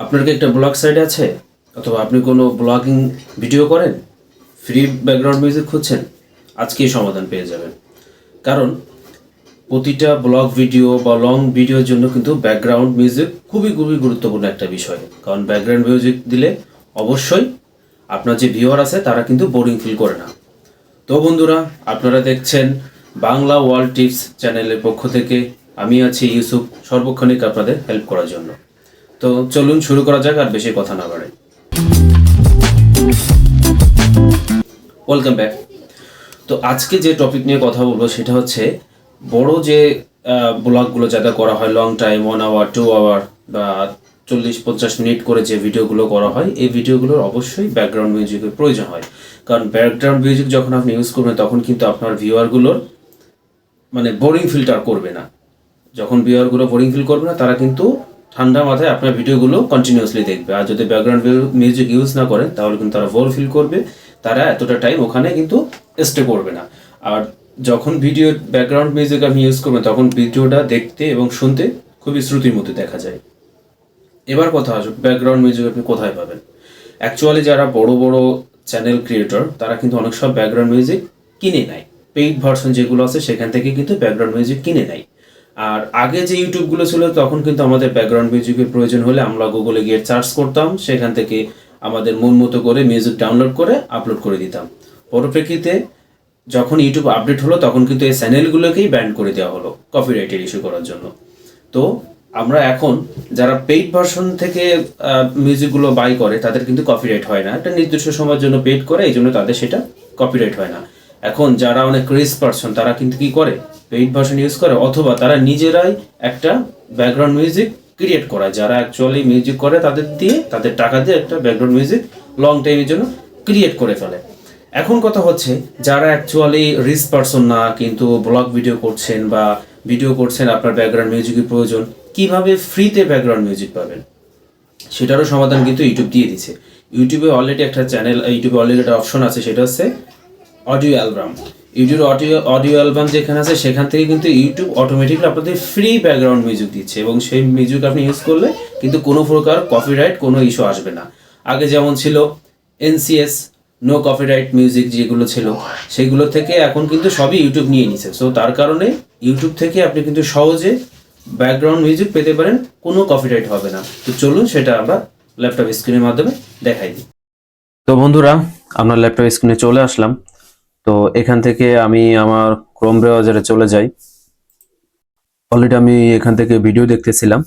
আপনার কি একটা ব্লগ সাইট আছে অথবা আপনি কোনো ব্লগিং ভিডিও করেন, ফ্রি ব্যাকগ্রাউন্ড মিউজিক খুঁজছেন, আজকেই সমাধান পেয়ে যাবেন। কারণ প্রতিটা ব্লগ ভিডিও বা লং ভিডিওর জন্য কিন্তু ব্যাকগ্রাউন্ড মিউজিক খুবই খুবই গুরুত্বপূর্ণ একটা বিষয়। কারণ ব্যাকগ্রাউন্ড মিউজিক দিলে অবশ্যই আপনার যে ভিউয়ার আছে তারা কিন্তু বোরিং ফিল করে না। তো বন্ধুরা, আপনারা দেখছেন বাংলা ওয়ার্ল্ড টিপস চ্যানেলের পক্ষ থেকে। আমি আছি ইউসুফ, সর্বক্ষণিক আপনাদের হেল্প করার জন্য। তো চলুন শুরু করা যাক, আর বেশি কথা না বাড়াই। Welcome back. তো আজকে যে টপিক নিয়ে কথা বলবো সেটা হচ্ছে বড় যে ব্লগগুলো যাতে করা হয় লং টাইম, 1 আওয়ার 2 আওয়ার বা 40-50 মিনিট করে যে ভিডিওগুলো করা হয়, এই ভিডিওগুলোর অবশ্যই ব্যাকগ্রাউন্ড মিউজিকের প্রয়োজন হয়। কারণ ব্যাকগ্রাউন্ড মিউজিক যখন আপনি ইউজ করবেন তখন কিন্তু আপনার ভিউয়ারগুলোর বোরিং ফিলটা করবে না। যখন ভিউয়ারগুলো বোরিং ফিল করবে না, তারা কিন্তু ঠান্ডা মাথায় আপনার ভিডিওগুলো কন্টিনিউয়াসলি দেখবে। আর যদি ব্যাকগ্রাউন্ড মিউজিক ইউজ না করেন তাহলে কিন্তু তারা বোর ফিল করবে, তারা এতটা টাইম ওখানে কিন্তু স্টে করবে না। আর যখন ভিডিও ব্যাকগ্রাউন্ড মিউজিক আপনি ইউজ করবেন তখন ভিডিওটা দেখতে এবং শুনতে খুবই শ্রুতির মতো দেখা যায়। এবার কথা আসুক, ব্যাকগ্রাউন্ড মিউজিক আপনি কোথায় পাবেন। অ্যাকচুয়ালি যারা বড় বড় চ্যানেল ক্রিয়েটর তারা কিন্তু অনেক সব ব্যাকগ্রাউন্ড মিউজিক কিনে নেয়। পেইড ভার্সন যেগুলো আছে সেখান থেকে কিন্তু ব্যাকগ্রাউন্ড মিউজিক কিনে নেয়। আর আগে যে ইউটিউবগুলো ছিল তখন কিন্তু আমাদের ব্যাকগ্রাউন্ড মিউজিকের প্রয়োজন হলে আমরা গুগলে গিয়ে সার্চ করতাম, সেখান থেকে আমাদের মন মতো করে মিউজিক ডাউনলোড করে আপলোড করে দিতাম। পরিপ্রেক্ষিতে যখন ইউটিউব আপডেট হলো তখন কিন্তু এই চ্যানেলগুলোকেই ব্যান করে দেওয়া হলো কপিরাইটের ইস্যু করার জন্য। তো আমরা এখন যারা পেইড ভার্সন থেকে মিউজিকগুলো বাই করে তাদের কিন্তু কপিরাইট হয় না, একটা নির্দিষ্ট সময়ের জন্য পেইড করে, এই জন্য তাদের সেটা কপিরাইট হয় না। এখন যারা অনেক রিচ পার্সন তারা কিন্তু কি করে, পেইড ভার্সন ইউজ করে অথবা তারা নিজেরাই একটা ব্যাকগ্রাউন্ড মিউজিক ক্রিয়েট করায়। যারা অ্যাকচুয়ালি মিউজিক করে তাদের দিয়ে, তাদের টাকা দিয়ে একটা ব্যাকগ্রাউন্ড মিউজিক লং টাইমের জন্য ক্রিয়েট করে ফেলে। এখন কথা হচ্ছে যারা অ্যাকচুয়ালি রিচ পার্সন না কিন্তু ব্লগ ভিডিও করছেন বা ভিডিও করছেন, আপনার ব্যাকগ্রাউন্ড মিউজিকের প্রয়োজন, কিভাবে ফ্রিতে ব্যাকগ্রাউন্ড মিউজিক পাবেন সেটারও সমাধান কিন্তু ইউটিউব দিয়ে দিচ্ছে। ইউটিউবে অলরেডি একটা চ্যানেল, ইউটিউবে অলরেডি একটা অপশন আছে, সেটা হচ্ছে audio album. YouTube audio album যেখানে আছে সেখান থেকে কিন্তু ইউটিউব অটোমেটিকলি আপনাদের ফ্রি ব্যাকগ্রাউন্ড মিউজিক দিচ্ছে এবং সেই মিউজিক আপনি ইউজ করলে কিন্তু কোনো প্রকার কপিরাইট কোনো ইস্যু আসবে না। আগে যেমন ছিল এনসিএস, নো কপিরাইট মিউজিক যেগুলো ছিল, সেগুলো থেকে এখন কিন্তু সবই ইউটিউব নিয়ে নিছে। সো তার কারণে ইউটিউব থেকে আপনি কিন্তু সহজে ব্যাকগ্রাউন্ড মিউজিক পেতে পারেন, কোনো কপিরাইট হবে না। তো চলুন সেটা আমরা ল্যাপটপ স্ক্রিনের মাধ্যমে দেখাই দিই। তো বন্ধুরা, আমরা ল্যাপটপ স্ক্রিনে চলে আসলাম। তো এখান থেকে আমি আমার ক্রোম ব্রাউজারে চলে যাই। অলরেডি আমি এখান থেকে ভিডিও দেখতেছিলাম,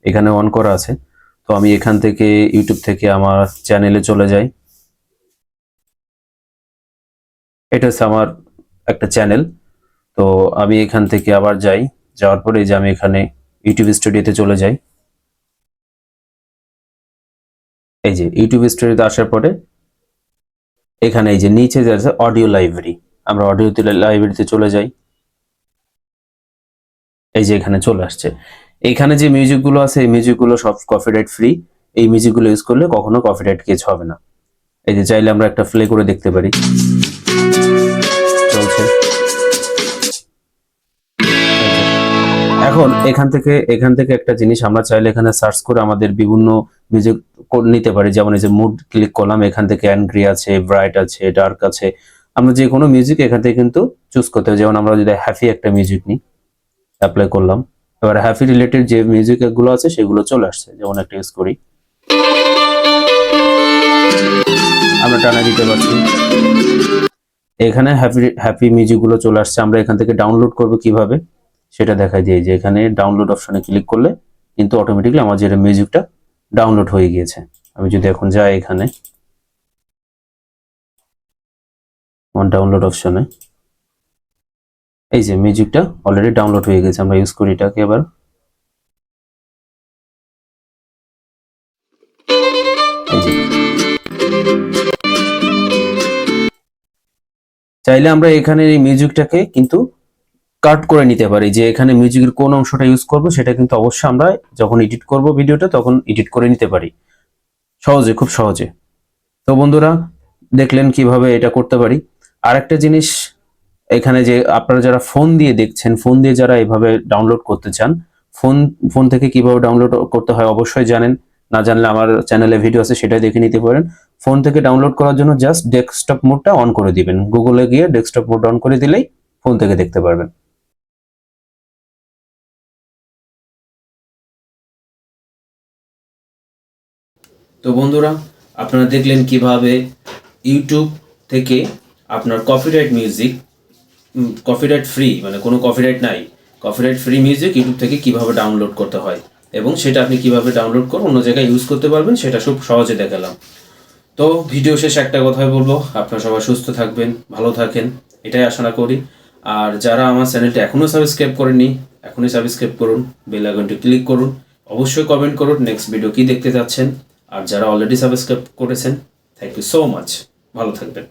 এখানে অন করা আছে। তো আমি এখান থেকে ইউটিউব থেকে আমার চ্যানেলে চলে যাই। এটা হচ্ছে আমার একটা চ্যানেল। তো আমি এখান থেকে আবার যাই, যাওয়ার পরে যে আমি এখানে ইউটিউব স্টুডিওতে চলে যাই। এই যে ইউটিউব স্টুডিওতে আসার পরে এখানে এই যে নিচে যে আছে অডিও লাইব্রেরি, আমরা অডিও লাইব্রেরিতে চলে যাই। এই যে এখানে চলে আসছে। এখানে যে মিউজিকগুলো আছে এই মিউজিকগুলো সব কপিরাইট ফ্রি। এই মিউজিকগুলো ইউজ করলে কখনো কপিরাইট কেস হবে না। এই যে চাইলে আমরা একটা প্লে করে দেখতে পারি, চলছে। এখন এখান থেকে একটা জিনিস আমরা চাইলে এখানে সার্চ করে আমাদের বিভিন্ন মিউজিক নিতে পারি। যেমন এই যে মুড ক্লিক করলাম, এখান থেকে অ্যাংরি আছে, ব্রাইট আছে, ডার্ক আছে। আমরা যে কোনো মিউজিক এখান থেকে কিন্তু চুজ করতে হবে। যেমন আমরা যদি হ্যাপি একটা মিউজিক নিই, অ্যাপ্লাই করলাম, এবার হ্যাপি রিলেটেড যে মিউজিক গুলো আছে সেগুলো চলে আসছে। যেমন একটা ইউজ করি, আমরা টানা দিতে পারছি, এখানে হ্যাপি মিউজিক গুলো চলে আসছে। আমরা এখান থেকে ডাউনলোড করব কিভাবে সেটা দেখাই দিই। যে এখানে ডাউনলোড অপশনে ক্লিক করলে কিন্তু অটোমেটিকলি আমার যে মিউজিকটা ডাউনলোড হয়ে গিয়েছে। আমি যদি এখন যাই এখানে ডাউনলোড অপশনে, এই যে মিউজিকটা অলরেডি ডাউনলোড হয়ে গেছে। আমরা ইউজ করি এটাকে। এবার এই যে চাইলে আমরা এখানে এই মিউজিকটাকে কিন্তু কাট করে নিতে পারি, যে এখানে মিউজিকের কোন অংশটা ইউজ করব সেটা কিন্তু অবশ্যই আমরা যখন এডিট করব ভিডিওটা তখন এডিট করে নিতে পারি সহজে, খুব সহজে। তো বন্ধুরা, দেখলেন কিভাবে এটা করতে পারি। আরেকটা জিনিস, এখানে যে আপনারা যারা ফোন দিয়ে দেখছেন, ফোন দিয়ে যারা এভাবে ডাউনলোড করতে চান, ফোন থেকে কিভাবে ডাউনলোড করতে হয় অবশ্যই জানেন। না জানলে আমার চ্যানেলে ভিডিও আছে, সেটাই দেখে নিতে পারেন। ফোন থেকে ডাউনলোড করার জন্য জাস্ট ডেস্কটপ মোডটা অন করে দিবেন, গুগলে গিয়ে ডেস্কটপ মোড অন করে দিলেই ফোন থেকে দেখতে পারবেন। তো বন্ধুরা, আপনারা দেখলেন কিভাবে ইউটিউব থেকে আপনার কপিরাইট মিউজিক, কপিরাইট ফ্রি, মানে কোনো কপিরাইট নাই, কপিরাইট ফ্রি মিউজিক ইউটিউব থেকে কিভাবে ডাউনলোড করতে হয় এবং সেটা আপনি কিভাবে ডাউনলোড করে অন্য জায়গায় ইউজ করতে পারবেন সেটা খুব সহজে দেখালাম। তো ভিডিও শেষে একটা কথাই বলবো, আপনারা সবাই সুস্থ থাকবেন, ভালো থাকেন, এটাই আশা করি। আর যারা আমার চ্যানেলটা এখনও সাবস্ক্রাইব করেননি, এখনই সাবস্ক্রাইব করুন, বেল আইকনটি ক্লিক করুন, অবশ্যই কমেন্ট করুন নেক্সট ভিডিও কী দেখতে চাচ্ছেন। আর যারা অলরেডি সাবস্ক্রাইব করেছেন, থ্যাংক ইউ সো মাচ, ভালো থাকবেন।